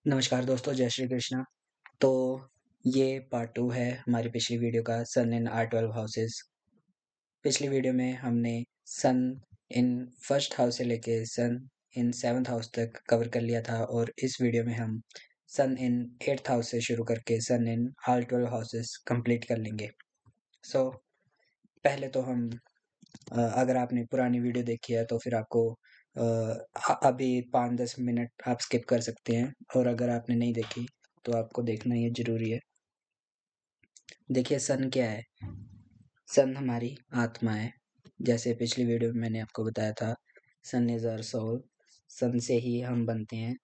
नमस्कार दोस्तों, जय श्री कृष्णा। तो ये पार्ट 2 है हमारी पिछली वीडियो का सन इन R12 हाउसेस। पिछली वीडियो में हमने सन इन फर्स्ट हाउस से लेके सन इन 7th हाउस तक कवर कर लिया था और इस वीडियो में हम सन इन 8th हाउस से शुरू करके सन इन R12 हाउसेस कंप्लीट कर लेंगे। सो पहले तो हम अगर आपने पुरानी वीडियो देखी है तो फिर आपको अभी 5-10 मिनट आप स्किप कर सकते हैं और अगर आपने नहीं देखी तो आपको देखना ये ज़रूरी है। देखिए सन क्या है? सन हमारी आत्मा है। जैसे पिछली वीडियो में मैंने आपको बताया था, sun is our soul. Sun से ही हम बनते हैं।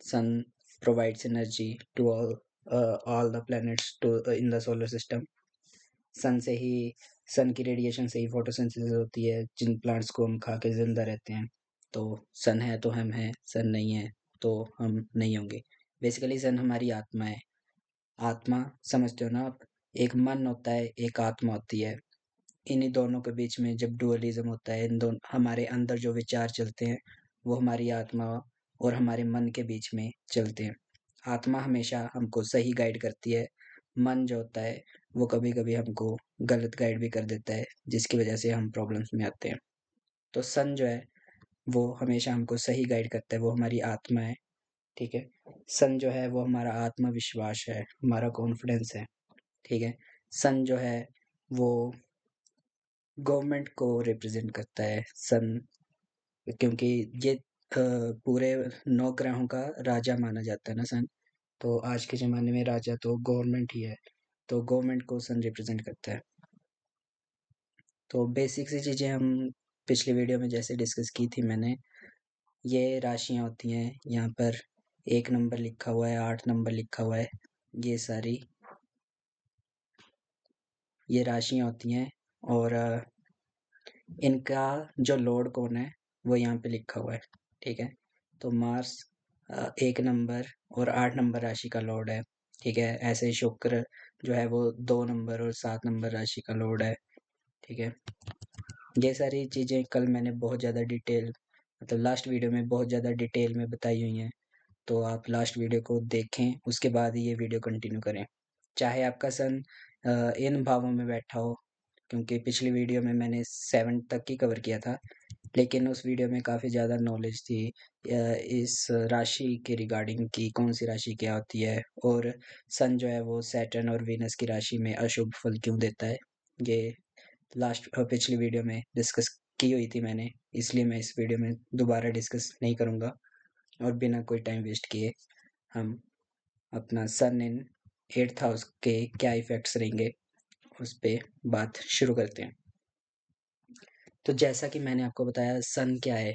Sun provides energy to all the planets to in the solar system. Sun से ही सन की रेडिएशन से ही फोटोसिंथेसिस होती है, जिन प्लांट्स को हम खा के ज़िंदा रहते हैं। तो सन है तो हम हैं, सन नहीं है तो हम नहीं होंगे। बेसिकली सन हमारी आत्मा है। आत्मा समझते हो ना आप? एक मन होता है, एक आत्मा होती है। इन्हीं दोनों के बीच में जब डुअलिज़्म होता है, इन दोनों हमारे अंदर जो विचार चलते हैं, वो हमारी आत्मा और हमारे मन के बीच में चलते हैं। आत्मा हमेशा हमको सही गाइड करती है। मन जो होता है, वो कभी-कभी हमको गलत गाइड भी कर देता है, जिसकी वजह से हम प्रॉब्लम्स में आते हैं। तो सन जो है, वो हमेशा हमको सही गाइड करता है, वो हमारी आत्मा है, ठीक है? सन जो है, वो हमारा आत्मविश्वास है, हमारा कॉन्फिडेंस है, ठीक है? सन जो है, वो गवर्नमेंट को रिप्रेजेंट करता है। सन क्योंकि ये पूरे 9 ग्रहों का राजा माना जाता है ना सन। तो आज के ज़माने में राजा तो गवर्नमेंट ही है, तो गवर्नमेंट को सन रिप्रेजेंट करता है। तो बेसिक सी चीज़ें हम पिछली वीडियो में जैसे डिस्कस की थी मैंने, ये राशियाँ होती हैं, यहाँ पर 1 नंबर लिखा हुआ है, 8 नंबर लिखा हुआ है, ये सारी ये राशियाँ होती हैं और इनका जो लॉर्ड कौन है, वो यहाँ पे लिखा हुआ है, ठीक है? तो मार्स 1 नंबर और 8 नंबर राशि का लॉर्ड है, ठीक है? ऐसे ही शुक्र जो है वो 2 नंबर और 7 नंबर राशि का लॉर्ड है, ठीक है? ये सारी चीज़ें कल मैंने बहुत ज़्यादा डिटेल मतलब लास्ट वीडियो में बहुत ज़्यादा डिटेल में बताई हुई हैं, तो आप लास्ट वीडियो को देखें, उसके बाद ही ये वीडियो कंटिन्यू करें। चाहे आपका सन इन भावों में बैठा हो, क्योंकि पिछली वीडियो में मैंने 7 तक ही कवर किया था, लेकिन उस वीडियो में काफ़ी ज़्यादा नॉलेज थी इस राशि के रिगार्डिंग कि कौन-सी राशि क्या होती है और सन जो है वो सैटर्न और वीनस की राशि में अशुभ फल क्यों देता है। ये पिछली वीडियो में डिस्कस की हुई थी मैंने, इसलिए मैं इस वीडियो में दोबारा डिस्कस नहीं करूँगा और बिना कोई टाइम वेस्ट किए हम अपना सन इन 8th हाउस के क्या इफ़ेक्ट्स रहेंगे, उस पे बात शुरू करते हैं। तो जैसा कि मैंने आपको बताया सन क्या है?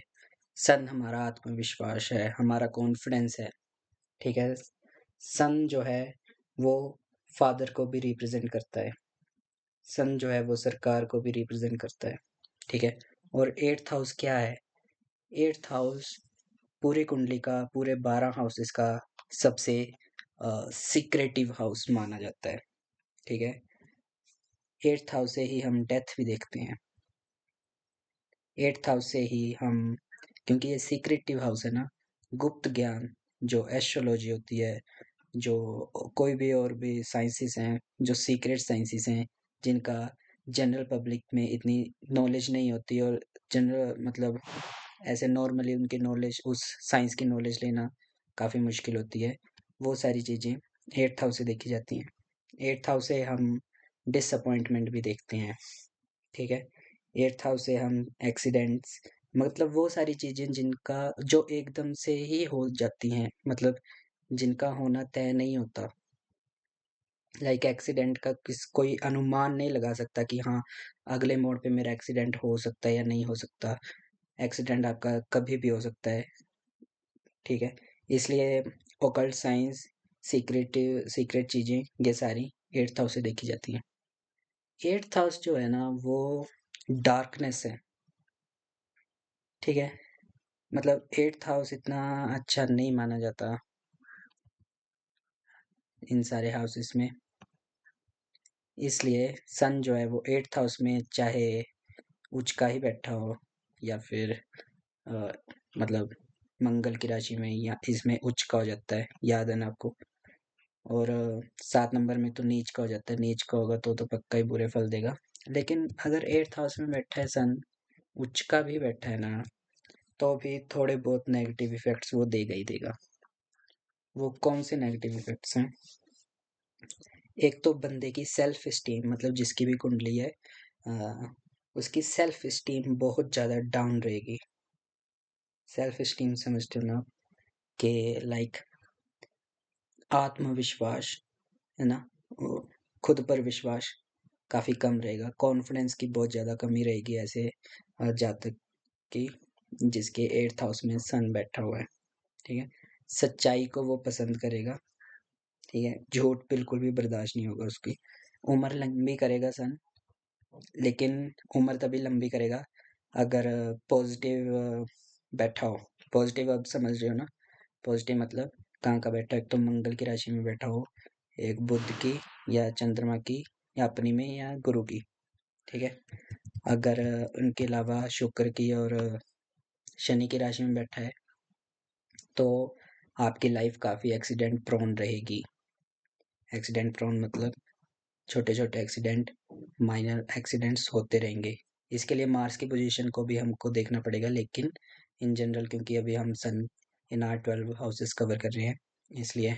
सन हमारा आत्मविश्वास है, हमारा कॉन्फिडेंस है, ठीक है? सन जो है वो फादर को भी रिप्रेजेंट करता है। सन जो है वो सरकार को भी रिप्रेजेंट करता है, ठीक है? और 8th हाउस क्या है? 8th हाउस पूरी कुंडली का, पूरे 12 हाउसेस का सबसे सीक्रेटिव हाउस माना जाता है, ठीक है? 8th हाउस से ही हम डेथ भी देखते हैं। 8th हाउस से ही हम क्योंकि ये सीक्रेटिव हाउस है ना, गुप्त ज्ञान जो एस्ट्रोलॉजी होती है, जो कोई भी और भी साइंसेस हैं, जो सीक्रेट साइंसेस हैं, जिनका जनरल पब्लिक में इतनी नॉलेज नहीं होती और जनरल मतलब ऐसे नॉर्मली उनकी नॉलेज उस साइंस की नॉलेज लेना काफ़ी मुश्किल होती है। वो सारी चीज़ें 8th हाउस से देखी जाती हैं। 8th हाउस से हम डिसअपॉइंटमेंट भी देखते हैं, ठीक है? 8th हाउस से हम एक्सीडेंट्स मतलब वो सारी चीज़ें जिनका जो एकदम से ही हो जाती हैं, मतलब जिनका होना तय नहीं होता। लाइक एक्सीडेंट का कोई अनुमान नहीं लगा सकता कि हाँ, अगले मोड़ पे मेरा एक्सीडेंट हो सकता है या नहीं हो सकता। एक्सीडेंट आपका कभी भी हो सकता है, ठीक है? इसलिए ओकल्ट साइंस, सीक्रेट चीज़ें ये सारी 8th हाउस से देखी जाती हैं। 8th हाउस जो है ना वो डार्कनेस है, ठीक है? मतलब 8th हाउस इतना अच्छा नहीं माना जाता इन सारे हाउसेस में। इसलिए सन जो है वो 8th हाउस में चाहे उचका ही बैठा हो या फिर अ, मतलब मंगल की राशि में या इसमें उच्च का हो जाता है, याद है ना आपको। और 7 नंबर में तो नीच का हो जाता है, नीच का होगा तो पक्का ही बुरे फल देगा। लेकिन अगर 8th हाउस में बैठा है सन, उच्च का भी बैठा है ना, तो भी थोड़े बहुत नेगेटिव इफेक्ट्स वो देगा ही देगा। वो कौन से नेगेटिव इफेक्ट्स हैं? एक तो बंदे की सेल्फ स्टीम, मतलब जिसकी भी कुंडली है उसकी सेल्फ स्टीम बहुत ज़्यादा डाउन रहेगी। सेल्फ स्टीम समझते हो ना कि लाइक आत्मविश्वास, है ना, खुद पर विश्वास काफ़ी कम रहेगा। कॉन्फिडेंस की बहुत ज़्यादा कमी रहेगी ऐसे जातक की जिसके 8th हाउस में सन बैठा हुआ है। ठीक है, सच्चाई को वो पसंद करेगा। ठीक है, झूठ बिल्कुल भी बर्दाश्त नहीं होगा उसकी। उम्र लंबी करेगा सन, लेकिन उम्र तभी लंबी करेगा अगर पॉजिटिव बैठा हो। पॉजिटिव अब समझ रहे हो ना? पॉजिटिव मतलब कहाँ का बैठा है? एक तो मंगल की राशि में बैठा हो, एक बुध की या चंद्रमा की या अपनी में या गुरु की। ठीक है, अगर उनके अलावा शुक्र की और शनि की राशि में बैठा है तो आपकी लाइफ काफ़ी एक्सीडेंट प्रोन रहेगी। एक्सीडेंट प्रोन मतलब छोटे छोटे एक्सीडेंट, माइनर एक्सीडेंट्स होते रहेंगे। इसके लिए मार्स की पोजीशन को भी हमको देखना पड़ेगा, लेकिन इन जनरल क्योंकि अभी हम सन इन आर 12 हाउसेस कवर कर रहे हैं, इसलिए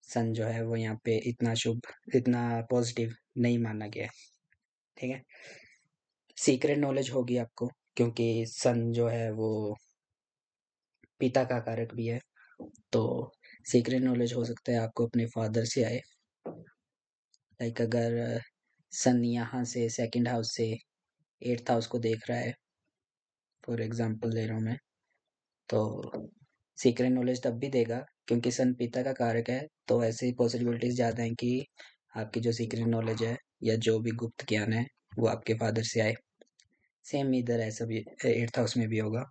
सन जो है वो यहाँ पे इतना शुभ, इतना पॉजिटिव नहीं माना गया है। ठीक है, सीक्रेट नॉलेज होगी आपको क्योंकि सन जो है वो पिता का कारक भी है, तो सीक्रेट नॉलेज हो सकता है आपको अपने फादर से आए। लाइक अगर सन यहाँ से सेकंड हाउस से 8th हाउस को देख रहा है, फॉर एग्जांपल दे रहा हूँ मैं, तो सीक्रेट नॉलेज तब भी देगा क्योंकि सन पिता का कारक है, तो ऐसी पॉसिबिलिटीज ज़्यादा हैं कि आपकी जो सीक्रेट नॉलेज है या जो भी गुप्त ज्ञान है वो आपके फादर से आए। सेम इधर ऐसा भी 8th हाउस में भी होगा।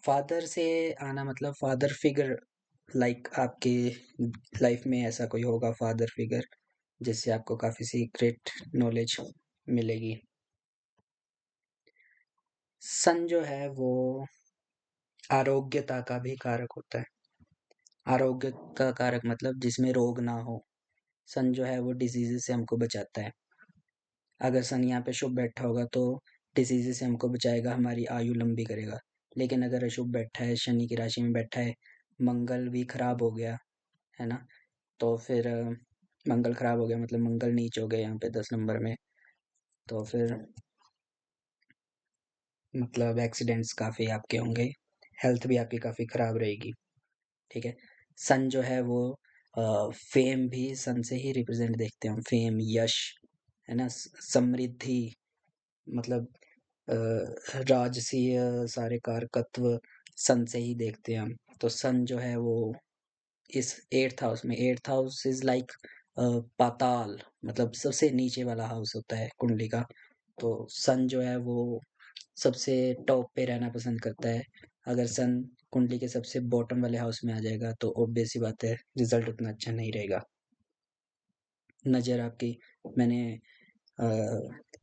फादर से आना मतलब फादर फिगर, लाइक आपकी लाइफ में ऐसा कोई होगा फादर फिगर जिससे आपको काफ़ी सीक्रेट नॉलेज मिलेगी। सन जो है वो आरोग्यता का भी कारक होता है। आरोग्य का कारक मतलब जिसमें रोग ना हो। सन जो है वो डिजीज़ से हमको बचाता है। अगर सन यहाँ पे शुभ बैठा होगा तो डिसीज़ से हमको बचाएगा, हमारी आयु लंबी करेगा। लेकिन अगर अशुभ बैठा है, शनि की राशि में बैठा है, मंगल भी खराब हो गया, है ना? तो फिर मंगल खराब हो गया मतलब मंगल नीच हो गए यहाँ पे 10 नंबर में, तो फिर मतलब एक्सीडेंट्स काफ़ी आपके होंगे, हेल्थ भी आपकी काफ़ी खराब रहेगी। ठीक है, सन जो है वो फेम भी सन से ही रिप्रेजेंट देखते हैं हम, फेम, यश, है ना, समृद्धि, मतलब राजसीय सारे कारकत्व सन से ही देखते हैं हम। तो सन जो है वो इस 8th हाउस में, 8th हाउस इज लाइक पाताल, मतलब सबसे नीचे वाला हाउस होता है कुंडली का। तो सन जो है वो सबसे टॉप पे रहना पसंद करता है। अगर सन कुंडली के सबसे बॉटम वाले हाउस में आ जाएगा तो ऑब्वियस सी बात है रिजल्ट उतना अच्छा नहीं रहेगा। नज़र आपकी, मैंने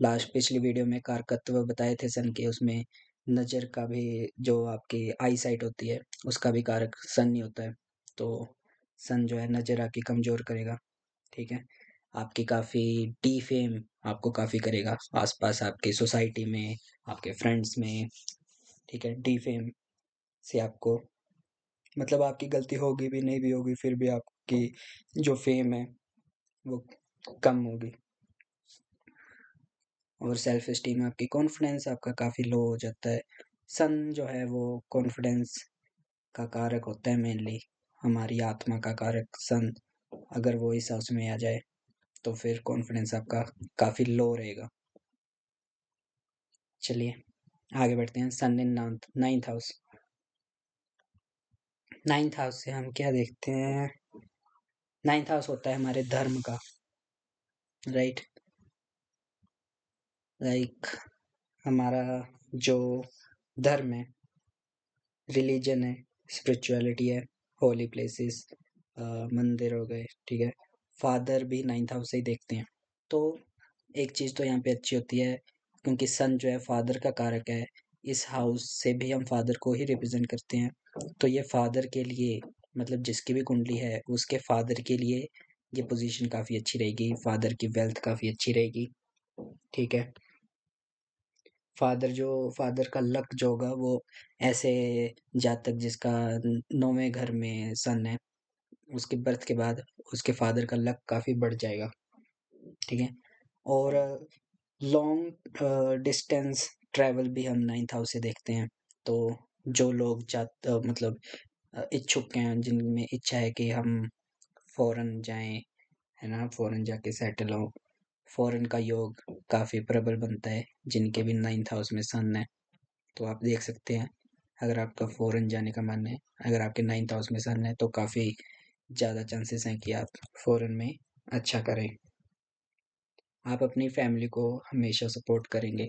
लास्ट पिछली वीडियो में कारकत्व बताए थे सन के, उसमें नज़र का भी, जो आपकी आई साइट होती है उसका भी कारक सन ही होता है। तो सन जो है नज़र आपकी कमज़ोर करेगा। ठीक है, आपकी काफ़ी डिफेम आपको काफ़ी करेगा आसपास आपकी सोसाइटी में, आपके फ्रेंड्स में। ठीक है, डिफेम से आपको, मतलब आपकी गलती होगी भी नहीं भी होगी फिर भी आपकी जो फेम है वो कम होगी, और सेल्फ स्टीम आपकी, कॉन्फिडेंस आपका काफ़ी लो हो जाता है। सन जो है वो कॉन्फिडेंस का कारक होता है मेनली, हमारी आत्मा का कारक सन। अगर वो इस हाउस में आ जाए तो फिर कॉन्फिडेंस आपका काफ़ी लो रहेगा। चलिए आगे बढ़ते हैं। Sun in ninth house. Ninth house से हम क्या देखते हैं? नाइन्थ हाउस होता है हमारे धर्म का, राइट? लाइक हमारा जो धर्म है, रिलीजन है, स्पिरिचुअलिटी है, होली प्लेसेस, मंदिर हो गए। ठीक है, फादर भी नाइन्थ हाउस से ही देखते हैं। तो एक चीज़ तो यहाँ पे अच्छी होती है क्योंकि सन जो है फादर का कारक है, इस हाउस से भी हम फादर को ही रिप्रेजेंट करते हैं, तो ये फादर के लिए मतलब जिसकी भी कुंडली है उसके फादर के लिए ये पोजीशन काफ़ी अच्छी रहेगी, फादर की वेल्थ काफ़ी अच्छी रहेगी, ठीक है। फादर का लक जो होगा वो ऐसे जातक जिसका 9वें घर में सन है, उसके बर्थ के बाद उसके फादर का लक काफ़ी बढ़ जाएगा, ठीक है। और लॉन्ग डिस्टेंस ट्रैवल भी हम 9th हाउस से देखते हैं। तो जो लोग मतलब इच्छुक हैं, जिनमें इच्छा है कि हम फ़ॉरेन जाएँ, है ना? फ़ॉरेन जाके सेटल हों, फ़ॉरेन का योग काफ़ी प्रबल बनता है, जिनके भी 9th हाउस में सन है। तो आप देख सकते हैं, अगर आपका फ़ॉरेन जाने का मन है, अगर आपके 9th हाउस में सन है, तो काफ़ी ज़्यादा चांसेस हैं कि आप फ़ॉरेन में अच्छा करें। आप अपनी फैमिली को हमेशा सपोर्ट करेंगे,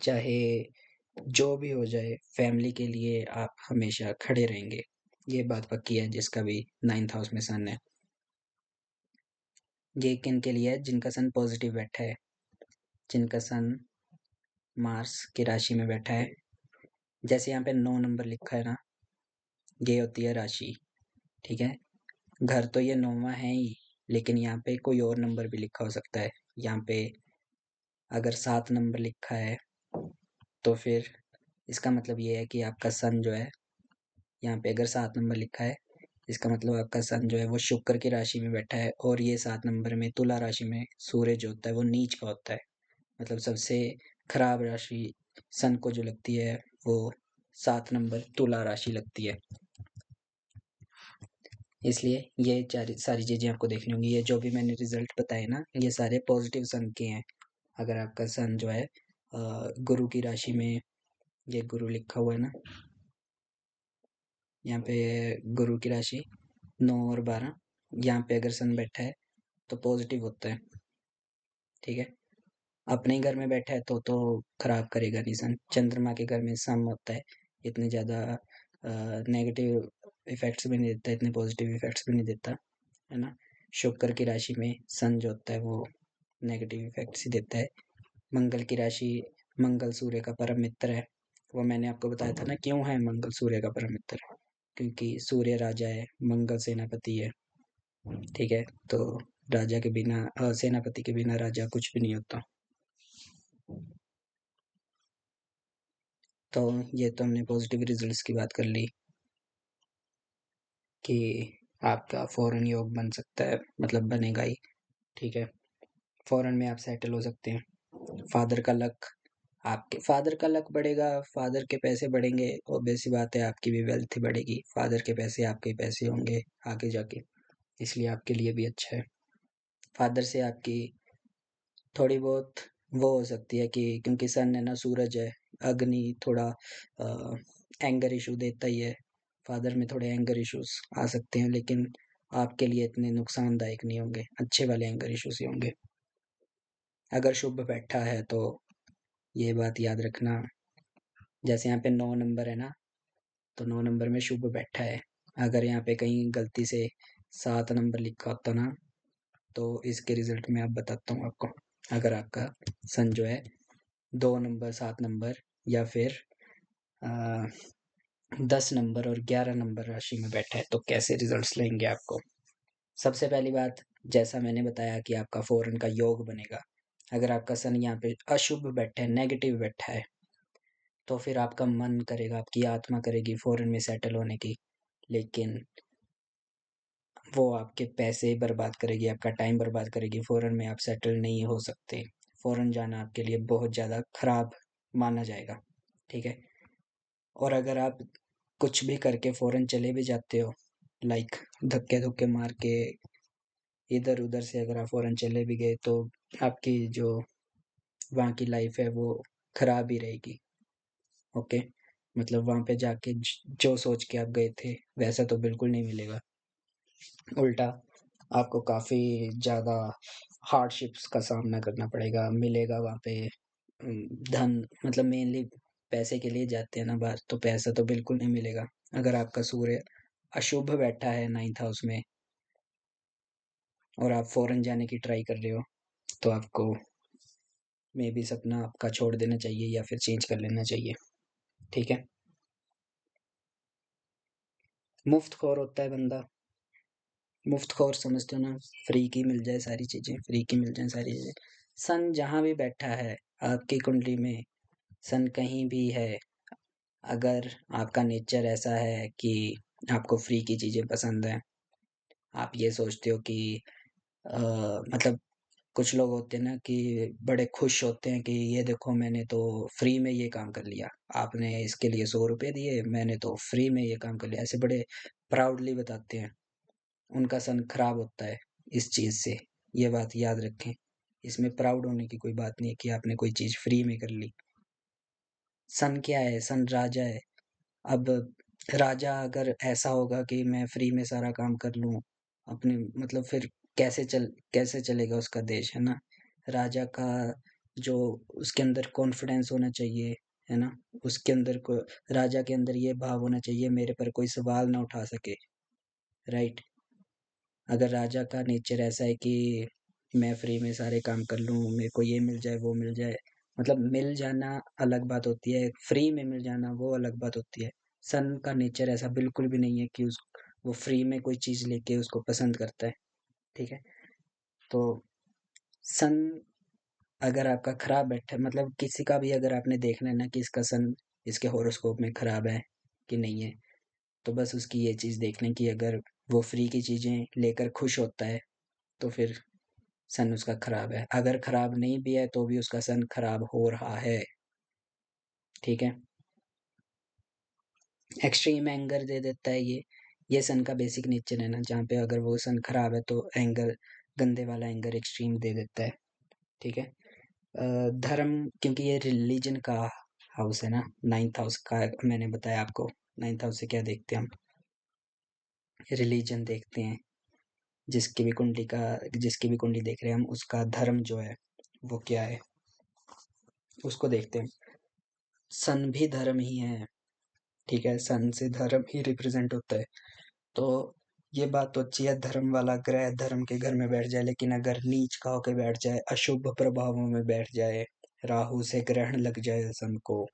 चाहे जो भी हो जाए, फैमिली के लिए आप हमेशा खड़े रहेंगे। ये बात पक्की है जिसका भी 9th हाउस में सन है। ये किन-के लिए है? जिनका सन पॉज़िटिव बैठा है, जिनका सन मार्स की राशि में बैठा है। जैसे यहाँ पे 9 नंबर लिखा है ना, ये होती है राशि, ठीक है? घर तो ये 9वां है ही, लेकिन यहाँ पे कोई और नंबर भी लिखा हो सकता है। यहाँ पे अगर 7 नंबर लिखा है, तो फिर इसका मतलब ये है कि आपका सन जो है, यहाँ पे अगर 7 नंबर लिखा है, इसका मतलब आपका सन जो है वो शुक्र की राशि में बैठा है, और ये 7 नंबर में तुला राशि में सूर्य जो होता है वो नीच का होता है। मतलब सबसे खराब राशि सन को जो लगती है वो 7 नंबर तुला राशि लगती है। इसलिए ये सारी चीज़ें आपको देखनी होंगी। ये जो भी मैंने रिजल्ट बताए ना, ये सारे पॉजिटिव सन के हैं। अगर आपका सन जो है गुरु की राशि में, ये गुरु लिखा हुआ है ना, यहाँ पे गुरु की राशि 9 और 12, यहाँ पे अगर सन बैठा है तो पॉजिटिव होता है, ठीक है। अपने ही घर में बैठा है तो खराब करेगा नहीं सन। चंद्रमा के घर में सन होता है, इतने ज़्यादा नेगेटिव इफेक्ट्स भी नहीं देता, इतने पॉजिटिव इफेक्ट्स भी नहीं देता, है ना। शुक्र की राशि में सन जो होता है वो नेगेटिव इफेक्ट्स ही देता है। मंगल की राशि, मंगल सूर्य का परम मित्र है। वो मैंने आपको बताया था ना, क्यों है मंगल सूर्य का परम मित्र? क्योंकि सूर्य राजा है, मंगल सेनापति है, ठीक है। तो राजा के बिना सेनापति के बिना राजा कुछ भी नहीं होता। तो ये तो हमने पॉजिटिव रिजल्ट्स की बात कर ली कि आपका फॉरेन योग बन सकता है, मतलब बनेगा ही, ठीक है। फॉरेन में आप सेटल हो सकते हैं। फादर का लक, आपके फादर का लक बढ़ेगा, फादर के पैसे बढ़ेंगे, ऑब्वियस सी बात है आपकी भी वेल्थ ही बढ़ेगी। फादर के पैसे आपके पैसे होंगे आगे जाके, इसलिए आपके लिए भी अच्छा है। फादर से आपकी थोड़ी बहुत वो हो सकती है कि क्योंकि सन है ना, सूरज है, अग्नि थोड़ा एंगर इशू देता ही है। फादर में थोड़े एंगर इश्यूज आ सकते हैं, लेकिन आपके लिए इतने नुकसानदायक नहीं होंगे, अच्छे वाले एंगर इश्यूज ही होंगे। अगर शुभ बैठा है तो ये बात याद रखना, जैसे यहाँ पे 9 नंबर है ना, तो 9 नंबर में शुभ बैठा है। अगर यहाँ पे कहीं गलती से 7 नंबर लिखा होता ना, तो इसके रिजल्ट में आप बताता हूँ आपको। अगर आपका सन जो है 2 नंबर, 7 नंबर या फिर 10 नंबर और 11 नंबर राशि में बैठा है, तो कैसे रिजल्ट्स लेंगे आपको। सबसे पहली बात, जैसा मैंने बताया कि आपका फॉरेन का योग बनेगा। अगर आपका सन यहाँ पे अशुभ बैठा है, नेगेटिव बैठा है, तो फिर आपका मन करेगा, आपकी आत्मा करेगी फॉरेन में सेटल होने की, लेकिन वो आपके पैसे बर्बाद करेगी, आपका टाइम बर्बाद करेगी। फॉरेन में आप सेटल नहीं हो सकते। फॉरेन जाना आपके लिए बहुत ज़्यादा खराब माना जाएगा, ठीक है। और अगर आप कुछ भी करके फॉरेन चले भी जाते हो, लाइक धक्के-धुक्के मार के इधर-उधर से अगर आप फॉरेन चले भी गए, तो आपकी जो वहाँ की लाइफ है वो खराब ही रहेगी, ओके। मतलब वहाँ पे जाके जो सोच के आप गए थे वैसा तो बिल्कुल नहीं मिलेगा। उल्टा आपको काफ़ी ज़्यादा हार्डशिप्स का सामना करना पड़ेगा। मिलेगा वहाँ पे धन, मतलब मेनली पैसे के लिए जाते हैं ना बाहर, तो पैसा तो बिल्कुल नहीं मिलेगा। अगर आपका सूर्य अशुभ बैठा है 9th हाउस में और आप फॉरेन जाने की ट्राई कर रहे हो, तो आपको मे बी सपना आपका छोड़ देना चाहिए या फिर चेंज कर लेना चाहिए। ठीक है। मुफ्तखोर होता है बंदा, मुफ्तखोर समझते हो ना, फ्री की मिल जाए सारी चीजें, फ्री की मिल जाए सारी चीजें। सन जहां भी बैठा है आपकी कुंडली में, सन कहीं भी है, अगर आपका नेचर ऐसा है कि आपको फ्री की चीजें पसंद है, आप ये सोचते हो कि मतलब कुछ लोग होते हैं ना कि बड़े खुश होते हैं कि ये देखो मैंने तो फ्री में ये काम कर लिया, आपने इसके लिए 100 रुपये दिए, मैंने तो फ्री में ये काम कर लिया, ऐसे बड़े प्राउडली बताते हैं। उनका सन खराब होता है इस चीज से, ये बात याद रखें। इसमें प्राउड होने की कोई बात नहीं है कि आपने कोई चीज फ्री में कर ली। सन क्या है? सन राजा है। अब राजा अगर ऐसा होगा कि मैं फ्री में सारा काम कर लूं अपने, मतलब फिर कैसे चलेगा उसका देश, है ना? राजा का जो उसके अंदर कॉन्फिडेंस होना चाहिए, है ना? उसके अंदर को राजा के अंदर ये भाव होना चाहिए, मेरे पर कोई सवाल ना उठा सके, राइट? अगर राजा का नेचर ऐसा है कि मैं फ्री में सारे काम कर लूं, मेरे को ये मिल जाए वो मिल जाए, मतलब मिल जाना अलग बात होती है, फ्री में मिल जाना वो अलग बात होती है। सन का नेचर ऐसा बिल्कुल भी नहीं है कि उस वो फ्री में कोई चीज लेके उसको पसंद करता है, ठीक है? तो सन अगर आपका खराब बैठा है, मतलब किसी का भी अगर आपने देखना है ना कि इसका सन इसके हॉरोस्कोप में खराब है कि नहीं है, तो बस उसकी ये चीज देख लें कि अगर वो फ्री की चीजें लेकर खुश होता है तो फिर सन उसका खराब है। अगर खराब नहीं भी है तो भी उसका सन खराब हो रहा है, ठीक है? एक्सट्रीम एंगर दे देता है ये सन का बेसिक नेचर है ना, जहाँ पे अगर वो सन खराब है तो एंगर, गंदे वाला एंगर एक्सट्रीम दे देता है, ठीक है? धर्म, क्योंकि ये रिलीजन का हाउस है ना, नाइन्थ हाउस का मैंने बताया आपको। नाइन्थ हाउस से क्या देखते हैं हम? रिलीजन देखते हैं। जिसकी भी कुंडली देख रहे हैं हम, उसका धर्म जो है वो क्या है उसको देखते हैं। सन भी धर्म ही है, ठीक है? सन से धर्म ही रिप्रेजेंट होता है। तो ये बात तो अच्छी है, धर्म वाला ग्रह धर्म के घर में बैठ जाए, लेकिन अगर नीच का होके बैठ जाए, अशुभ प्रभावों में बैठ जाए, राहु से ग्रहण लग जाए सन को,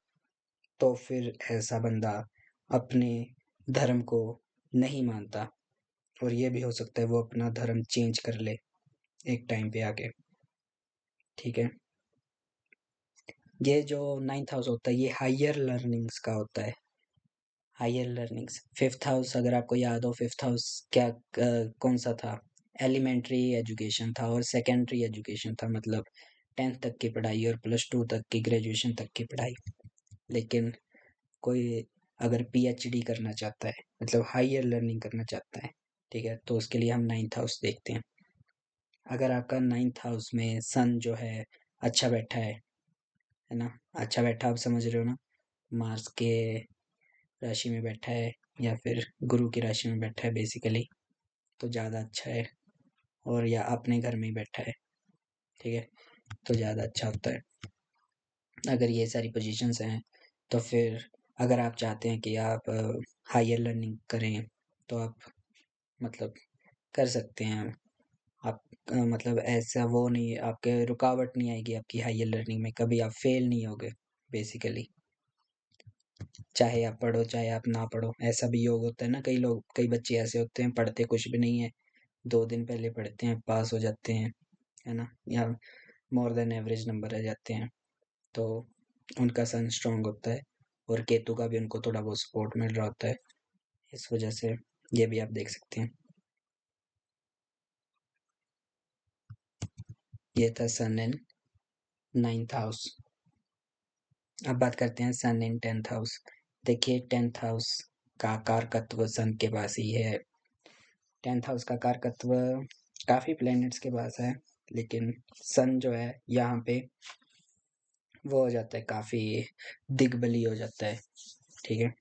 तो फिर ऐसा बंदा अपने धर्म को नहीं मानता, और ये भी हो सकता है वो अपना धर्म चेंज कर ले एक टाइम पे आके, ठीक है? ये जो नाइन्थ हाउस होता है ये हायर लर्निंग्स का होता है। हायर लर्निंग्स, फिफ्थ हाउस अगर आपको याद हो, फिफ्थ हाउस क्या कौन सा था? एलिमेंट्री एजुकेशन था और सेकेंडरी एजुकेशन था, मतलब 10th तक की पढ़ाई और +2 तक की, ग्रेजुएशन तक की पढ़ाई। लेकिन कोई अगर पीएचडी करना चाहता है, मतलब हायर लर्निंग करना चाहता है, ठीक है, तो उसके लिए हम नाइन्थ हाउस देखते हैं। अगर आपका नाइन्थ हाउस में सन जो है अच्छा बैठा है ना, अच्छा बैठा, आप समझ रहे हो ना? मार्स के राशि में बैठा है या फिर गुरु की राशि में बैठा है बेसिकली, तो ज़्यादा अच्छा है। और या अपने घर में ही बैठा है, ठीक है, तो ज़्यादा अच्छा होता है। अगर ये सारी पोजीशंस हैं तो फिर अगर आप चाहते हैं कि आप हायर लर्निंग करें तो आप मतलब कर सकते हैं। आप मतलब ऐसा वो नहीं, आपके रुकावट नहीं आएगी आपकी हायर लर्निंग में, कभी आप फेल नहीं होगे बेसिकली। चाहे आप पढ़ो चाहे आप ना पढ़ो, ऐसा भी योग होता है ना, कई बच्चे ऐसे होते हैं पढ़ते कुछ भी नहीं है, 2 दिन पहले पढ़ते हैं पास हो जाते हैं, है ना? या मोर देन एवरेज नंबर रह जाते हैं, तो उनका सन स्ट्रांग होता है और केतु का भी उनको थोड़ा बहुत सपोर्ट मिल रहा होता है, इस वजह से ये भी आप देख सकते हैं। ये था सन इन नाइन्थ हाउस। अब बात करते हैं सन इन 10th हाउस। देखिए 10th हाउस का कारकत्व सन के पास ही है। 10th हाउस का कारकत्व काफी प्लैनेट्स के पास है, लेकिन सन जो है यहाँ पे वो हो जाता है, काफी दिग्बली हो जाता है, ठीक है?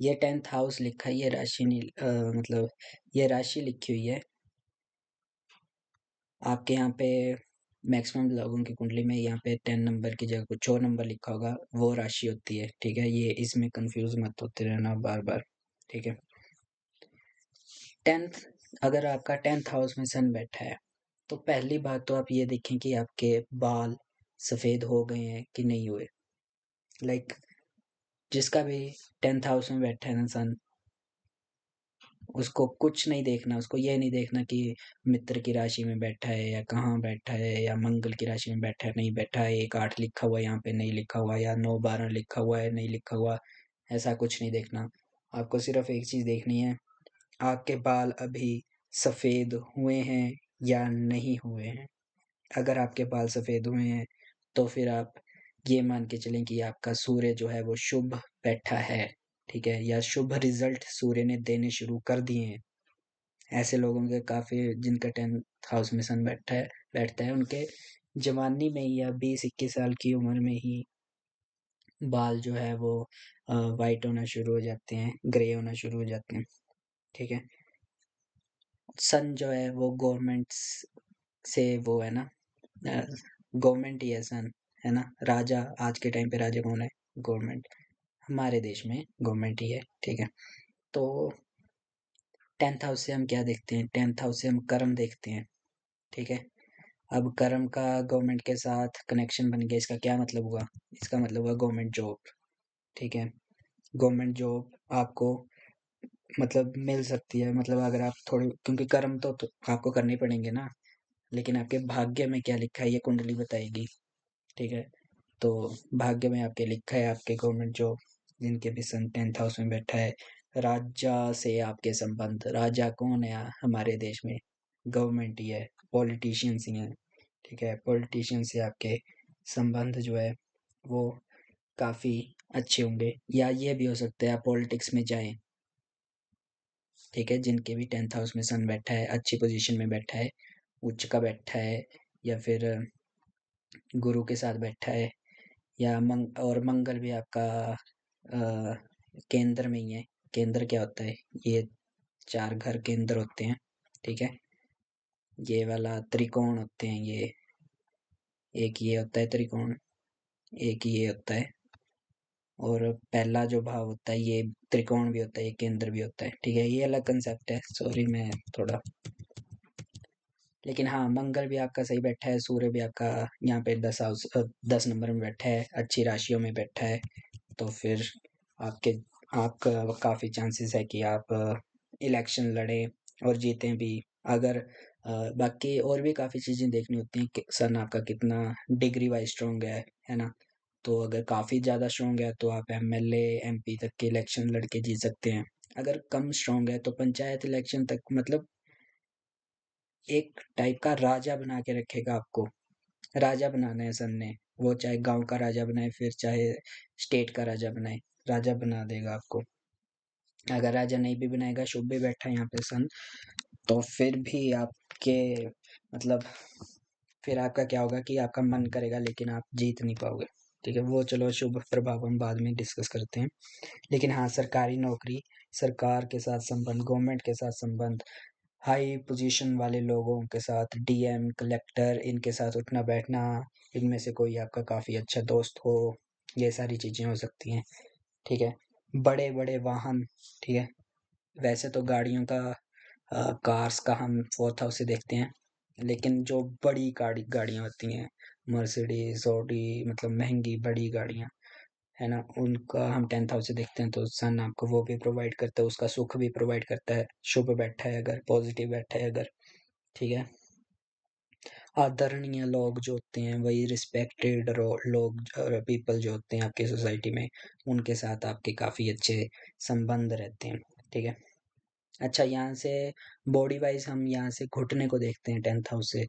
ये 10th हाउस लिखा है, ये राशि नहीं मतलब ये राशि लिखी हुई है आपके यहाँ पे। मैक्सिमम लोगों की कुंडली में यहाँ पे 10 नंबर की जगह कुछ और नंबर लिखा होगा, वो राशि होती है, ठीक है? ये इसमें कंफ्यूज मत होते रहना बार बार, ठीक है? 10th, अगर आपका 10th हाउस में सन बैठा है तो पहली बात तो आप ये देखें कि आपके बाल सफ़ेद हो गए हैं कि नहीं हुए। लाइक जिसका भी 10th हाउस में बैठा है ना सन, उसको कुछ नहीं देखना, उसको ये नहीं देखना कि मित्र की राशि में बैठा है या कहाँ बैठा है या मंगल की राशि में बैठा है नहीं बैठा है, 1-8 लिखा हुआ है यहाँ पे नहीं लिखा हुआ, या 9-12 लिखा हुआ है नहीं लिखा हुआ, ऐसा कुछ नहीं देखना। आपको सिर्फ एक चीज़ देखनी है, आपके बाल अभी सफ़ेद हुए हैं या नहीं हुए हैं। अगर आपके बाल सफ़ेद हुए हैं तो फिर आप ये मान के चलें कि आपका सूर्य जो है वो शुभ बैठा है, ठीक है? या शुभ रिज़ल्ट सूर्य ने देने शुरू कर दिए हैं। ऐसे लोगों के काफ़ी, जिनका 10th हाउस में सन बैठता है, उनके जवानी में ही या 20-21 साल की उम्र में ही बाल जो है वो व्हाइट होना शुरू हो जाते हैं, ग्रे होना शुरू हो जाते हैं, ठीक है? सन जो है वो गवर्नमेंट्स से वो है ना, गवर्नमेंट ही है सन, है ना? राजा, आज के टाइम पे राजा कौन है? गवर्नमेंट। हमारे देश में गवर्नमेंट ही है, ठीक है? तो 10th हाउस से हम क्या देखते हैं? 10th हाउस से हम कर्म देखते हैं, ठीक है? अब कर्म का गवर्नमेंट के साथ कनेक्शन बन गया, इसका क्या मतलब हुआ? इसका मतलब हुआ गवर्नमेंट जॉब, ठीक है? गवर्नमेंट जॉब आपको मतलब मिल सकती है, मतलब अगर आप थोड़ी, क्योंकि कर्म तो आपको करने ही पड़ेंगे ना, लेकिन आपके भाग्य में क्या लिखा है ये कुंडली बताएगी, ठीक है? तो भाग्य में आपके लिखा है आपके गवर्नमेंट जॉब, जिनके भी सन 10th हाउस में बैठा है। राजा से आपके संबंध, राजा कौन है हमारे देश में? गवर्नमेंट ही है, पॉलिटिशियंस ही हैं, ठीक है? पॉलिटिशियन से आपके संबंध जो है वो काफ़ी अच्छे होंगे, या ये भी हो सकता है आप पॉलिटिक्स में जाएं, ठीक है? जिनके भी 10th हाउस में सन बैठा है, अच्छी पोजीशन में बैठा है, उच्च का बैठा है, या फिर गुरु के साथ बैठा है, या मंगल भी आपका केंद्र में ही है। केंद्र क्या होता है? ये 4 घर केंद्र होते हैं, ठीक है? ये वाला त्रिकोण होते हैं ये, एक ये होता है त्रिकोण, एक ये होता है, और पहला जो भाव होता है ये त्रिकोण भी होता है, ये केंद्र भी होता है, ठीक है? ये अलग कंसेप्ट है, सॉरी मैं थोड़ा, लेकिन हाँ, मंगल भी आपका सही बैठा है, सूर्य भी आपका यहाँ पे 10 नंबर में बैठा है, अच्छी राशियों में बैठा है, तो फिर आपके आपका काफ़ी चांसेस है कि आप इलेक्शन लड़ें और जीतें भी। अगर बाकी और भी काफ़ी चीज़ें देखनी होती हैं कि सन आपका कितना डिग्री वाइज स्ट्रॉन्ग है ना? तो अगर काफ़ी ज़्यादा स्ट्रॉन्ग है तो आप एमएलए, एमपी तक के इलेक्शन लड़के जीत सकते हैं। अगर कम स्ट्रॉन्ग है तो पंचायत इलेक्शन तक, मतलब एक टाइप का राजा बना के रखेगा आपको। राजा बनाना है सन ने, वो चाहे गाँव का राजा बनाए, फिर चाहे स्टेट का राजा बनाए, राजा बना देगा आपको। अगर राजा नहीं भी बनाएगा, शुभ भी बैठा है यहाँ पे सन, तो फिर भी आपके मतलब फिर आपका क्या होगा कि आपका मन करेगा लेकिन आप जीत नहीं पाओगे, ठीक है? वो चलो शुभ प्रभाव हम बाद में डिस्कस करते हैं। लेकिन हाँ, सरकारी नौकरी, सरकार के साथ संबंध, गवर्नमेंट के साथ संबंध, हाई पोजीशन वाले लोगों के साथ, डीएम, कलेक्टर, इनके साथ उठना बैठना, इनमें से कोई आपका काफ़ी अच्छा दोस्त हो, ये सारी चीज़ें हो सकती हैं, ठीक है? बड़े-बड़े वाहन, ठीक है? वैसे तो गाड़ियों का कार्स का हम 4th हाउस से देखते हैं, लेकिन जो बड़ी गाड़ियाँ होती हैं, मर्सिडीज़, ऑडी, मतलब महँगी बड़ी गाड़ियाँ, है ना? उनका हम 10th हाउस से देखते हैं, तो सन आपको वो भी प्रोवाइड करता है, उसका सुख भी प्रोवाइड करता है, शुभ बैठा है अगर, पॉजिटिव बैठा है अगर, ठीक है? आदरणीय लोग जो होते हैं, वही रिस्पेक्टेड लोग, पीपल जो होते हैं आपकी सोसाइटी में, उनके साथ आपके काफ़ी अच्छे संबंध रहते हैं, ठीक है? अच्छा, यहाँ से बॉडी वाइज हम यहाँ से घुटने को देखते हैं 10th हाउस से,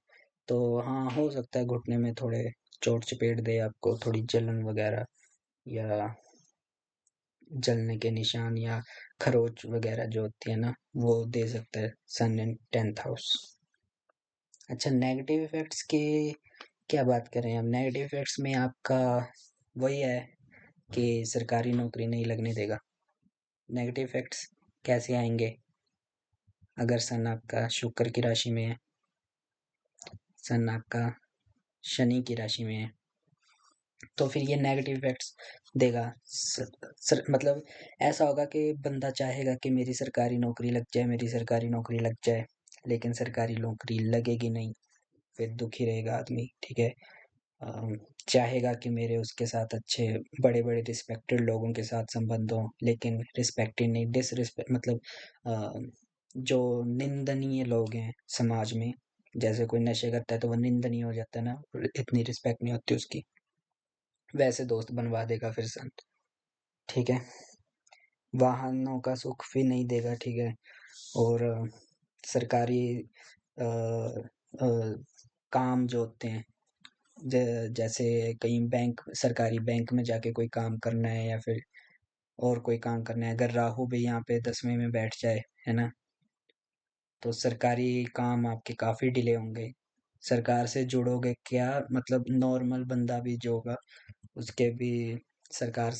तो हाँ, हो सकता है घुटने में थोड़े चोट चपेट दे आपको, थोड़ी जलन वगैरह, या जलने के निशान, या खरोच वगैरह जो होती है ना, वो दे सकता है सन इन 10th हाउस। अच्छा, नेगेटिव इफेक्ट्स की क्या बात करें हम? नेगेटिव इफेक्ट्स में आपका वही है कि सरकारी नौकरी नहीं लगने देगा। नेगेटिव इफेक्ट्स कैसे आएंगे? अगर सन आपका शुक्र की राशि में है, सन आपका शनि की राशि में है, तो फिर ये नेगेटिव इफेक्ट्स देगा। मतलब ऐसा होगा कि बंदा चाहेगा कि मेरी सरकारी नौकरी लग जाए, मेरी सरकारी नौकरी लग जाए, लेकिन सरकारी नौकरी लगेगी नहीं, फिर दुखी रहेगा आदमी, ठीक है? चाहेगा कि मेरे उसके साथ अच्छे बड़े-बड़े रिस्पेक्टेड लोगों के साथ संबंध हों, लेकिन रिस्पेक्टेड नहीं मतलब जो निंदनीय लोग हैं समाज में, जैसे कोई नशे करता है तो वो निंदनीय हो जाता है ना, इतनी रिस्पेक्ट नहीं होती उसकी, वैसे दोस्त बनवा देगा फिर संत, ठीक है? वाहनों का सुख भी नहीं देगा, ठीक है? और सरकारी अ अ, काम जो होते हैं, जैसे कहीं सरकारी बैंक में जाके कोई काम करना है या फिर और कोई काम करना है, अगर राहु भी यहाँ पे 10वें में बैठ जाए, है ना? तो सरकारी काम आपके काफ़ी डिले होंगे। सरकार से जुड़ोगे क्या, मतलब नॉर्मल बंदा भी जो होगा उसके भी सरकार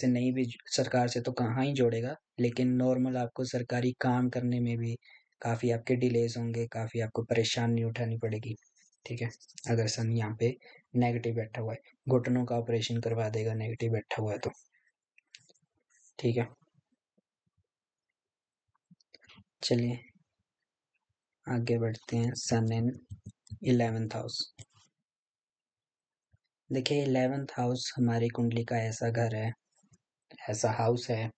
से तो कहाँ ही जोड़ेगा, लेकिन नॉर्मल आपको सरकारी काम करने में भी काफ़ी आपके डिलेज़ होंगे, काफ़ी आपको परेशानी उठानी पड़ेगी, ठीक है? अगर सन यहाँ पे नेगेटिव बैठा हुआ है, घुटनों का ऑपरेशन करवा देगा नेगेटिव बैठा हुआ है तो, ठीक है? चलिए आगे बढ़ते हैं। सन इन 11th हाउस। देखिए 11th हाउस हमारी कुंडली का ऐसा घर है, ऐसा हाउस है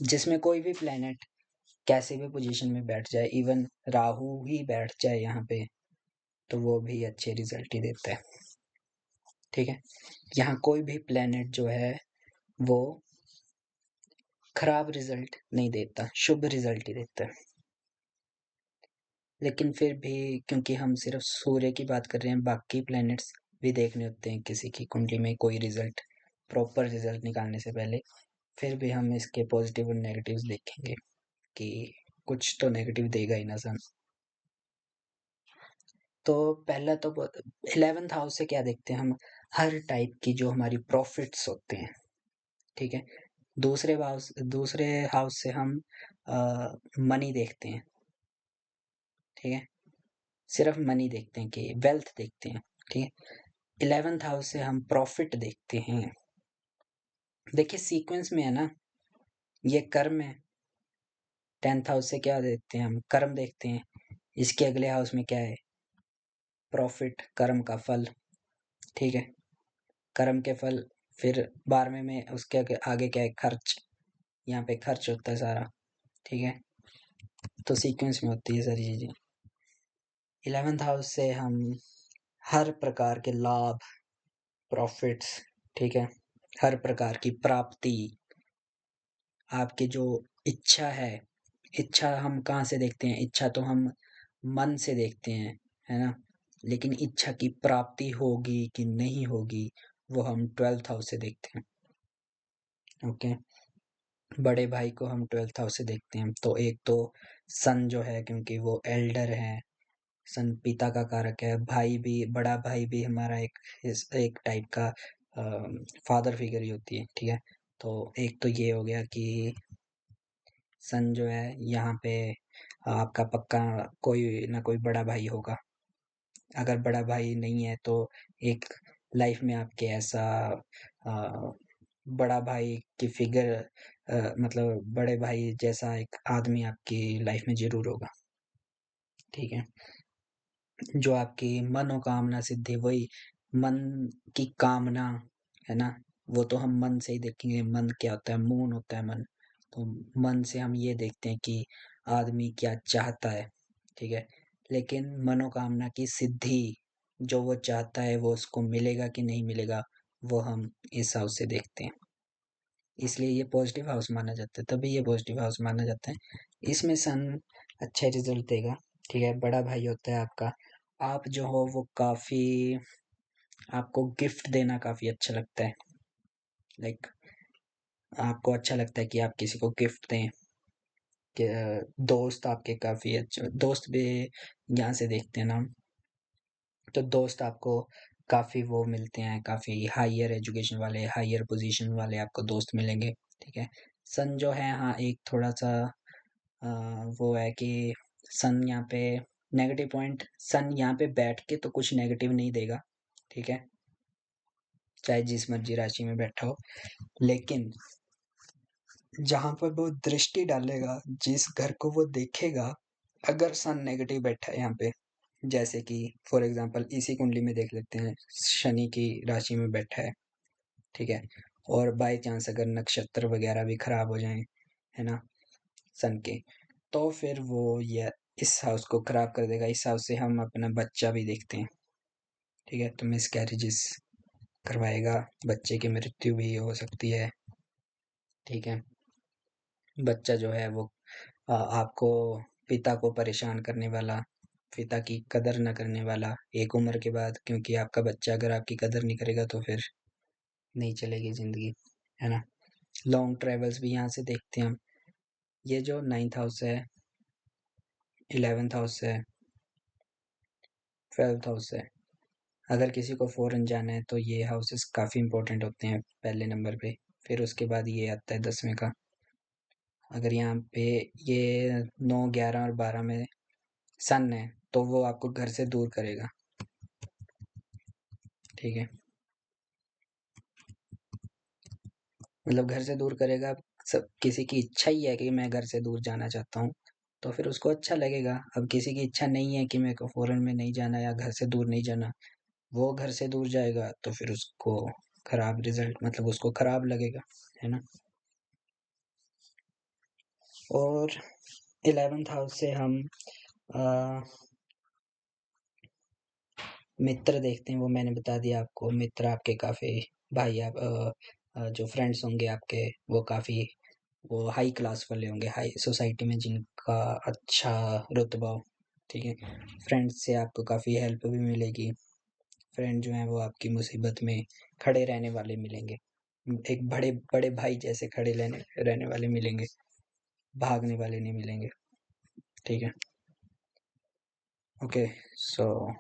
जिसमें कोई भी प्लेनेट कैसे भी पोजीशन में बैठ जाए, इवन राहु ही बैठ जाए यहाँ पे, तो वो भी अच्छे रिजल्ट ही देता है, ठीक है? यहाँ कोई भी प्लेनेट जो है वो खराब रिजल्ट नहीं देता, शुभ रिजल्ट ही देता है। लेकिन फिर भी क्योंकि हम सिर्फ सूर्य की बात कर रहे हैं, बाकी प्लैनेट्स भी देखने होते हैं किसी की कुंडली में कोई रिजल्ट, प्रॉपर रिजल्ट निकालने से पहले, फिर भी हम इसके पॉजिटिव और नेगेटिव्स देखेंगे कि कुछ तो नेगेटिव देगा ही ना सन। तो पहला तो 11th हाउस से क्या देखते हैं हम, हर टाइप की जो हमारी प्रॉफिट्स होते हैं, ठीक है? दूसरे हाउस से हम मनी देखते हैं, ठीक है? सिर्फ मनी देखते हैं कि वेल्थ देखते हैं, ठीक है? 11th हाउस से हम प्रॉफिट देखते हैं। देखिए सीक्वेंस में है ना, ये कर्म है। 10th हाउस से क्या देखते हैं हम, कर्म देखते हैं। इसके अगले हाउस में क्या है, प्रॉफिट, कर्म का फल, ठीक है? कर्म के फल। फिर 12वें में उसके आगे क्या है, खर्च। यहाँ पे खर्च होता है सारा, ठीक है? तो सीक्वेंस में होती है सारी चीजें। 11th हाउस से हम हर प्रकार के लाभ, प्रॉफिट्स, ठीक है, हर प्रकार की प्राप्ति, आपकी जो इच्छा है, इच्छा हम कहाँ से देखते हैं, इच्छा तो हम मन से देखते हैं, है ना? लेकिन इच्छा की प्राप्ति होगी कि नहीं होगी वो हम 12th हाउस से देखते हैं, ओके? बड़े भाई को हम 12th हाउस से देखते हैं। तो एक तो सन जो है, क्योंकि वो एल्डर है, सन पिता का कारक है, भाई भी, बड़ा भाई भी हमारा एक टाइप का फादर फिगर ही होती है, ठीक है? तो एक तो ये हो गया कि सन जो है यहाँ पे आपका पक्का कोई ना कोई बड़ा भाई होगा। अगर बड़ा भाई नहीं है तो एक लाइफ में आपके ऐसा बड़ा भाई की फिगर, मतलब बड़े भाई जैसा एक आदमी आपकी लाइफ में जरूर होगा, ठीक है? जो आपकी मनोकामना सिद्धि, वही मन की कामना, है ना? वो तो हम मन से ही देखेंगे, मन क्या होता है, मून होता है मन। तो मन से हम ये देखते हैं कि आदमी क्या चाहता है, ठीक है? लेकिन मनोकामना की सिद्धि, जो वो चाहता है वो उसको मिलेगा कि नहीं मिलेगा, वो हम इस हाउस से देखते हैं। इसलिए ये पॉजिटिव हाउस माना जाता है, तभी ये पॉजिटिव हाउस माना जाता है। इसमें सन अच्छे रिजल्ट देगा, ठीक है? बड़ा भाई होता है आपका, आप जो हो वो काफ़ी, आपको गिफ्ट देना काफ़ी अच्छा लगता है, लाइक आपको अच्छा लगता है कि आप किसी को गिफ्ट दें, कि दोस्त आपके काफ़ी अच्छे दोस्त भी यहाँ से देखते हैं ना हम, तो दोस्त आपको काफ़ी वो मिलते हैं, काफ़ी हायर एजुकेशन वाले, हायर पोजीशन वाले आपको दोस्त मिलेंगे, ठीक है? सन जो है, हाँ, एक थोड़ा-सा अ, वो है कि सन यहाँ पे नेगेटिव पॉइंट, सन यहाँ पे बैठ के तो कुछ नेगेटिव नहीं देगा, ठीक है? चाहे जिस मर्जी राशि में बैठा हो, लेकिन जहाँ पर वो दृष्टि डालेगा, जिस घर को वो देखेगा, अगर सन नेगेटिव बैठा है यहाँ पे, जैसे कि फॉर एग्जांपल इसी कुंडली में देख लेते हैं, शनि की राशि में बैठा है, ठीक है, और बाय चांस अगर नक्षत्र वगैरह भी खराब हो जाएं, है ना, सन के, तो फिर वो ये इस हाउस को खराब कर देगा। इस हाउस से हम अपना बच्चा भी देखते हैं, ठीक है, तो मिस कैरेजेस करवाएगा, बच्चे की मृत्यु भी हो सकती है, ठीक है। बच्चा जो है वो आपको, पिता को परेशान करने वाला, पिता की कदर न करने वाला एक उम्र के बाद, क्योंकि आपका बच्चा अगर आपकी कदर नहीं करेगा तो फिर नहीं चलेगी जिंदगी, है ना। लॉन्ग ट्रेवल्स भी यहाँ से देखते हैं हम। ये जो 9th हाउस है, 11th हाउस है, 12th हाउस है, अगर किसी को फॉरेन जाना है तो ये हाउसेस काफ़ी इंपॉर्टेंट होते हैं पहले नंबर पे। फिर उसके बाद ये आता है 10वें का। अगर यहाँ पे ये 9, 11 और 12 में सन है तो वो आपको घर से दूर करेगा, ठीक है, मतलब घर से दूर करेगा। सब किसी की इच्छा ही है कि मैं घर से दूर जाना चाहता हूँ, तो फिर उसको अच्छा लगेगा। अब किसी की इच्छा नहीं है कि मेरे को फॉरेन में नहीं जाना या घर से दूर नहीं जाना, वो घर से दूर जाएगा तो फिर उसको खराब रिजल्ट, मतलब उसको खराब लगेगा, है ना। और 11th हाउस से हम आ, मित्र देखते हैं। वो मैंने बता दिया आपको, मित्र आपके काफ़ी, भाई आप जो फ्रेंड्स होंगे आपके वो काफ़ी, वो हाई क्लास वाले होंगे, हाई सोसाइटी में जिनका अच्छा रुतबा हो, ठीक है। फ्रेंड्स से आपको काफ़ी हेल्प भी मिलेगी। फ्रेंड जो हैं वो आपकी मुसीबत में खड़े रहने वाले मिलेंगे, एक बड़े बड़े भाई जैसे खड़े रहने वाले मिलेंगे, भागने वाले नहीं मिलेंगे, ठीक है। Okay, so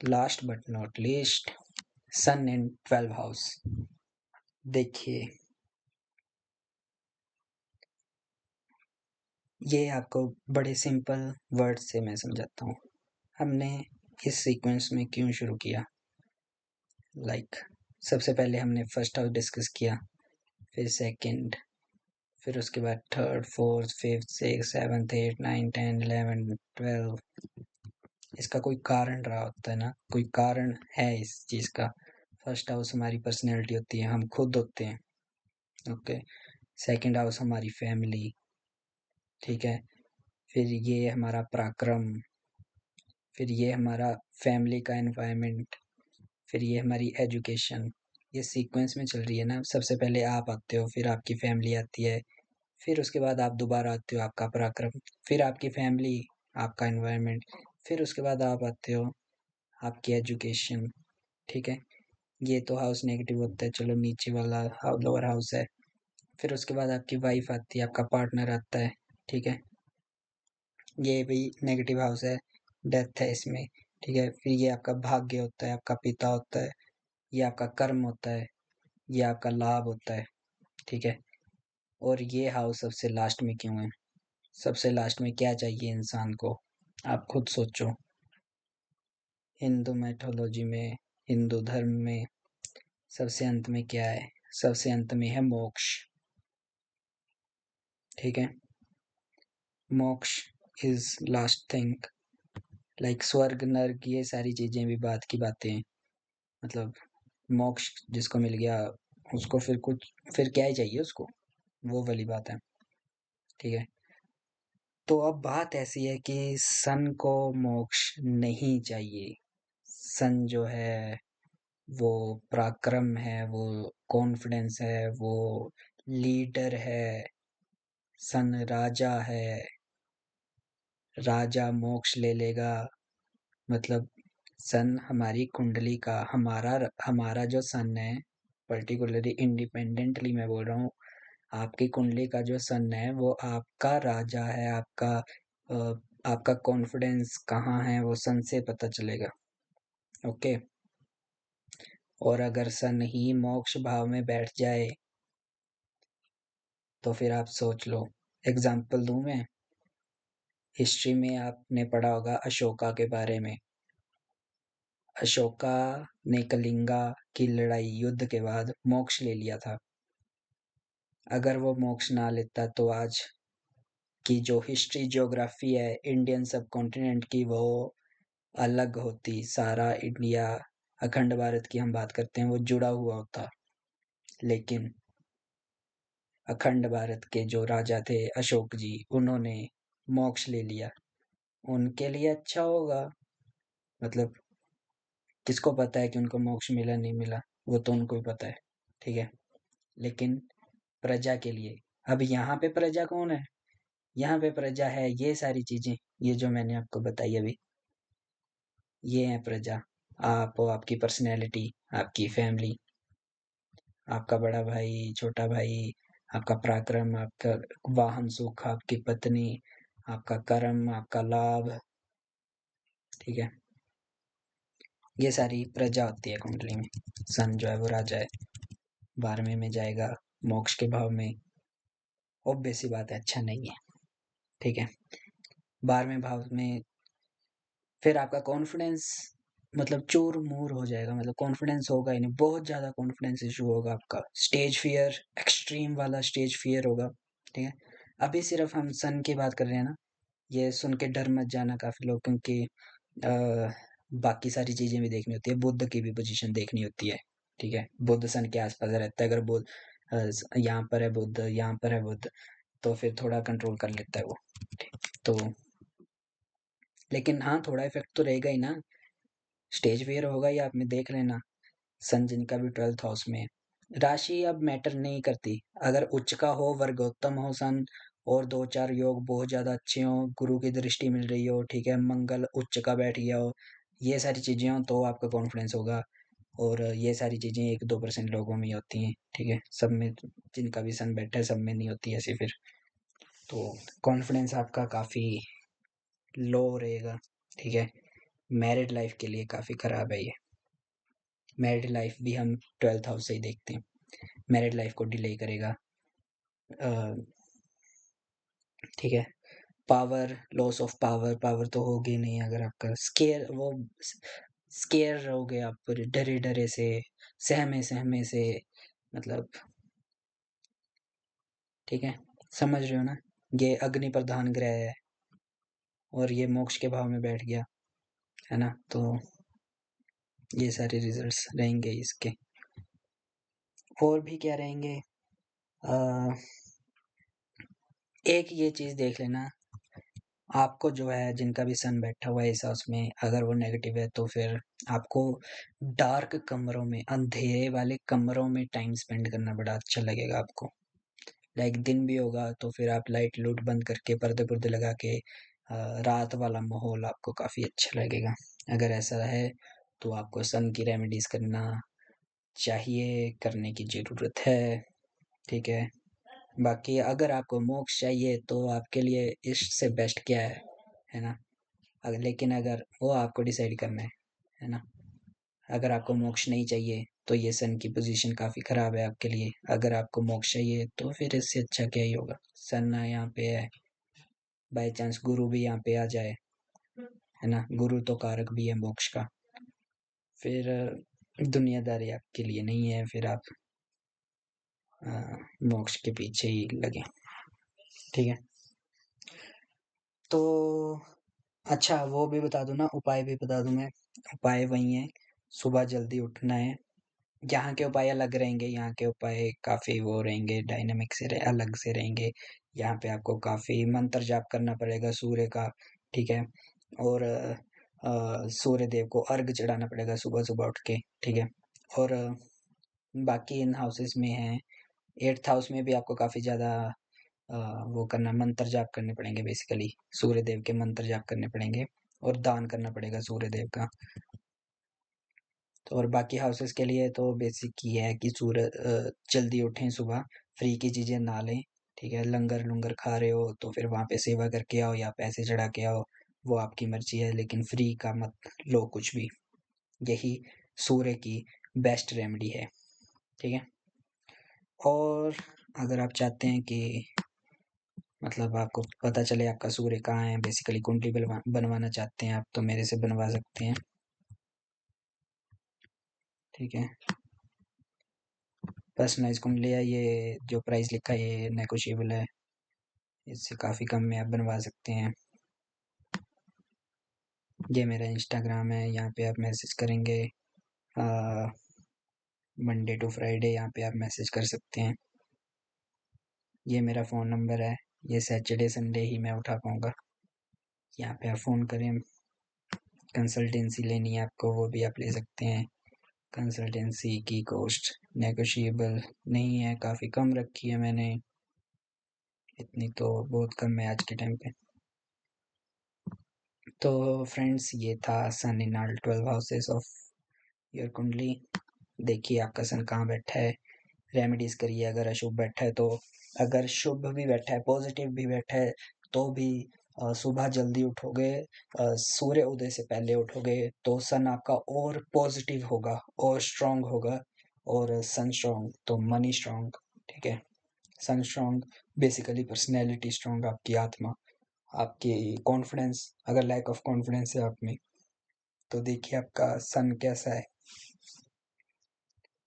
last but not least, sun in 12 house. देखिए, ये आपको बड़े सिंपल वर्ड से मैं समझाता हूँ। हमने इस सीक्वेंस में क्यों शुरू किया, लाइक सबसे पहले हमने फर्स्ट हाउस डिस्कस किया, फिर सेकंड, फिर उसके बाद third, fourth, fifth, six, seventh, eight, nine, 10, 11, 12। इसका कोई कारण रहा होता है ना, कोई कारण है इस चीज़ का। फर्स्ट हाउस हमारी पर्सनैलिटी होती है, हम खुद होते हैं, ओके। सेकंड हाउस हमारी फैमिली, ठीक है। फिर ये हमारा पराक्रम, फिर ये हमारा फैमिली का एनवायरनमेंट, फिर ये हमारी एजुकेशन। ये सीक्वेंस में चल रही है ना, सबसे पहले आप आते हो, फिर आपकी फैमिली आती है, फिर उसके बाद आप दोबारा आते हो, आपका पराक्रम, फिर आपकी फैमिली, आपका एनवायरनमेंट, फिर उसके बाद आप आते हो, आपकी एजुकेशन, ठीक है। ये तो हाउस नेगेटिव होता है, चलो नीचे वाला लोअर हाउस है। फिर उसके बाद आपकी वाइफ आती है, आपका पार्टनर आता है, ठीक है। ये भी नेगेटिव हाउस है, डेथ है इसमें, ठीक है। फिर ये आपका भाग्य होता है, आपका पिता होता है, ये आपका कर्म होता है, ये आपका लाभ होता है, ठीक है। और ये हाउस सबसे लास्ट में क्यों है? सबसे लास्ट में क्या चाहिए इंसान को, आप खुद सोचो। हिंदू मैथोलॉजी में, हिंदू धर्म में सबसे अंत में क्या है? सबसे अंत में है मोक्ष, ठीक है। मोक्ष इज लास्ट थिंग, लाइक स्वर्ग नर्क ये सारी चीजें भी बात की बातें हैं। मतलब मोक्ष जिसको मिल गया उसको फिर कुछ, फिर क्या ही चाहिए उसको, वो वाली बात है, ठीक है। तो अब बात ऐसी है कि सन को मोक्ष नहीं चाहिए। सन जो है वो पराक्रम है, वो कॉन्फिडेंस है, वो लीडर है, सन राजा है। राजा मोक्ष ले लेगा, मतलब सन हमारी कुंडली का, हमारा हमारा जो सन है, पर्टिकुलरली इंडिपेंडेंटली मैं बोल रहा हूँ, आपकी कुंडली का जो सन है वो आपका राजा है। आपका कॉन्फिडेंस कहाँ है वो सन से पता चलेगा, ओके। और अगर सन ही मोक्ष भाव में बैठ जाए तो फिर आप सोच लो। एग्जाम्पल दूं मैं, हिस्ट्री में आपने पढ़ा होगा अशोका के बारे में। अशोका ने कलिंगा की लड़ाई, युद्ध के बाद मोक्ष ले लिया था। अगर वो मोक्ष ना लेता तो आज कि जो हिस्ट्री ज्योग्राफी है इंडियन सब कॉन्टिनेंट की वो अलग होती, सारा इंडिया अखंड भारत की हम बात करते हैं वो जुड़ा हुआ होता। लेकिन अखंड भारत के जो राजा थे अशोक जी, उन्होंने मोक्ष ले लिया। उनके लिए अच्छा होगा, मतलब किसको पता है कि उनको मोक्ष मिला नहीं मिला, वो तो उनको ही पता है, ठीक है। लेकिन प्रजा के लिए, अब यहाँ पे प्रजा कौन है? यहाँ पे प्रजा है ये सारी चीजें, ये जो मैंने आपको बताई अभी, ये है प्रजा। आप, आपकी पर्सनैलिटी, आपकी फैमिली, आपका बड़ा भाई, छोटा भाई, आपका पराक्रम, आपका वाहन सुख, आपकी पत्नी, आपका कर्म, आपका लाभ, ठीक है। ये सारी प्रजा होती है कुंडली में। सन जो है वो राजा है, 12वें में जाएगा मोक्ष के भाव में, ऑब्वियस सी बात है अच्छा नहीं है, ठीक है। 12वें भाव में फिर आपका कॉन्फिडेंस मतलब चूर मूर हो जाएगा, मतलब कॉन्फिडेंस होगा ही नहीं, बहुत ज्यादा कॉन्फिडेंस इशू होगा आपका, स्टेज फियर, एक्सट्रीम वाला स्टेज फियर होगा, ठीक है। अभी सिर्फ हम सन की बात कर रहे हैं ना, ये सुन के डर मत जाना काफी लोग, क्योंकि अ, बाकी सारी चीजें भी देखनी होती है, बुद्ध की भी पोजीशन देखनी होती है, ठीक है। बुद्ध सन के आसपास रहता है, अगर बुद्ध यहाँ पर है, बुद्ध यहाँ पर है, बुद्ध, तो फिर थोड़ा कंट्रोल कर लेता है वो, ठीक। तो लेकिन हाँ, थोड़ा इफेक्ट तो रहेगा ही ना, स्टेज फियर होगा ही, आप में देख लेना। सन जिनका भी 12th हाउस में है, राशि अब मैटर नहीं करती, अगर उच्च का हो, वर्गोत्तम हो सन, और 2-4 योग बहुत ज्यादा अच्छे हो, गुरु की दृष्टि मिल रही हो, ठीक है, मंगल उच्च का बैठ गया हो, ये सारी चीजें हो तो आपका कॉन्फिडेंस होगा। और ये सारी चीजें 1-2% लोगों में ही होती हैं, ठीक है, सब में जिनका भी सन बैठा है सब में नहीं होती ऐसी फिर, तो कॉन्फिडेंस आपका काफी लो रहेगा, ठीक है। मैरिड लाइफ के लिए काफी खराब है ये। मैरिड लाइफ भी हम 12th हाउस से ही देखते हैं, मैरिड लाइफ को डिले करेगा, ठीक है। Power, loss of power, power तो होगी नहीं अगर आपका स्केयर, वो स्केयर रहोगे आप पूरे डरे डरे से, सहमे सहमे से, मतलब, ठीक है, समझ रहे हो ना। ये अग्नि प्रधान ग्रह है और ये मोक्ष के भाव में बैठ गया है ना, तो ये सारे रिजल्ट्स रहेंगे इसके। और भी क्या रहेंगे, एक ये चीज देख लेना, आपको जो है जिनका भी सन बैठा हुआ है इस हाउस में, अगर वो नेगेटिव है तो फिर आपको डार्क कमरों में, अंधेरे वाले कमरों में टाइम स्पेंड करना बड़ा अच्छा लगेगा आपको। लाइक दिन भी होगा तो फिर आप लाइट लूट बंद करके, पर्दे पुर्दे लगा के, रात वाला माहौल आपको काफी अच्छा लगेगा। अगर ऐसा है तो आपको सन की रेमेडीज करना चाहिए, करने की जरूरत है, ठीक है। बाकी अगर आपको मोक्ष चाहिए तो आपके लिए इससे बेस्ट क्या है ना। अगर, लेकिन अगर वो आपको डिसाइड करना है ना। अगर आपको मोक्ष नहीं चाहिए तो ये सन की पोजीशन काफी खराब है आपके लिए, अगर आपको मोक्ष चाहिए तो फिर इससे अच्छा क्या ही होगा, सन यहाँ पे है, बाई चांस गुरु भी यहाँ पे आ जाए, है ना, गुरु तो कारक भी है मोक्ष का, फिर दुनियादारी आपके लिए नहीं है, फिर आप मोक्ष के पीछे ही लगे, ठीक है। तो अच्छा वो भी बता दूं ना, उपाय भी बता दूं मैं। उपाय वही है, सुबह जल्दी उठना है। यहाँ के उपाय अलग रहेंगे, यहाँ के उपाय काफी वो रहेंगे, डायनामिक से अलग से रहेंगे। यहाँ पे आपको काफी मंत्र जाप करना पड़ेगा सूर्य का, ठीक है। और सूर्य देव को अर्घ चढ़ाना पड़ेगा सुबह सुबह उठ के, ठीक है। और बाकी इन हाउसेस में है, 8th हाउस में भी आपको काफी ज्यादा वो करना, मंत्र जाप करने पड़ेंगे, बेसिकली सूर्य देव के मंत्र जाप करने पड़ेंगे, और दान करना पड़ेगा सूर्य देव का। तो और बाकी हाउसेस के लिए तो बेसिक ही है कि जल्दी उठें सुबह, फ्री की चीजें ना लें, ठीक है। लंगर लुंगर खा रहे हो तो फिर वहां पे सेवा करके आओ या पैसे चढ़ा के आओ, वो आपकी मर्जी है, लेकिन फ्री का मत लो कुछ भी। यही सूर्य की बेस्ट रेमेडी है, ठीक है। और अगर आप चाहते हैं कि मतलब आपको पता चले आपका सूर्य कहाँ है, बेसिकली कुंडली बनवाना चाहते हैं आप, तो मेरे से बनवा सकते हैं, ठीक है। पर्सनलाइज कुंडली है, ये जो प्राइस लिखा है ये नेगोशिएबल है, इससे काफ़ी कम में आप बनवा सकते हैं। ये मेरा इंस्टाग्राम है, यहाँ पे आप मैसेज करेंगे मंडे टू फ्राइडे, यहाँ पे आप मैसेज कर सकते हैं। ये मेरा फ़ोन नंबर है, ये सैटरडे संडे ही मैं उठा पाऊँगा। यहाँ पे आप फ़ोन करें, कंसल्टेंसी लेनी है आपको वो भी आप ले सकते हैं। कंसल्टेंसी की कॉस्ट नेगोशिएबल नहीं है, काफ़ी कम रखी है मैंने, इतनी तो बहुत कम है आज के टाइम पे। तो फ्रेंड्स, ये था sun in all 12 houses of your kundli. देखिए आपका सन कहाँ बैठा है, रेमेडीज करिए। अगर अशुभ बैठा है तो, अगर शुभ भी बैठा है, पॉजिटिव भी बैठा है तो भी सुबह जल्दी उठोगे, सूर्य उदय से पहले उठोगे तो सन आपका और पॉजिटिव होगा और स्ट्रांग होगा। और सन स्ट्रांग तो मनी स्ट्रांग, ठीक है। सन स्ट्रांग बेसिकली पर्सनैलिटी स्ट्रांग, आपकी आत्मा, आपकी कॉन्फिडेंस। अगर लैक ऑफ कॉन्फिडेंस है आप में तो देखिए आपका सन कैसा है,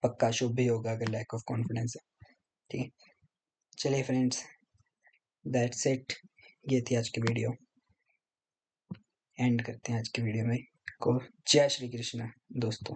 पक्का शुभ ही होगा अगर लैक ऑफ कॉन्फिडेंस है, ठीक है। चलिए फ्रेंड्स, दैट्स इट। ये थी आज की वीडियो, एंड करते हैं आज की वीडियो में को। जय श्री कृष्ण दोस्तों।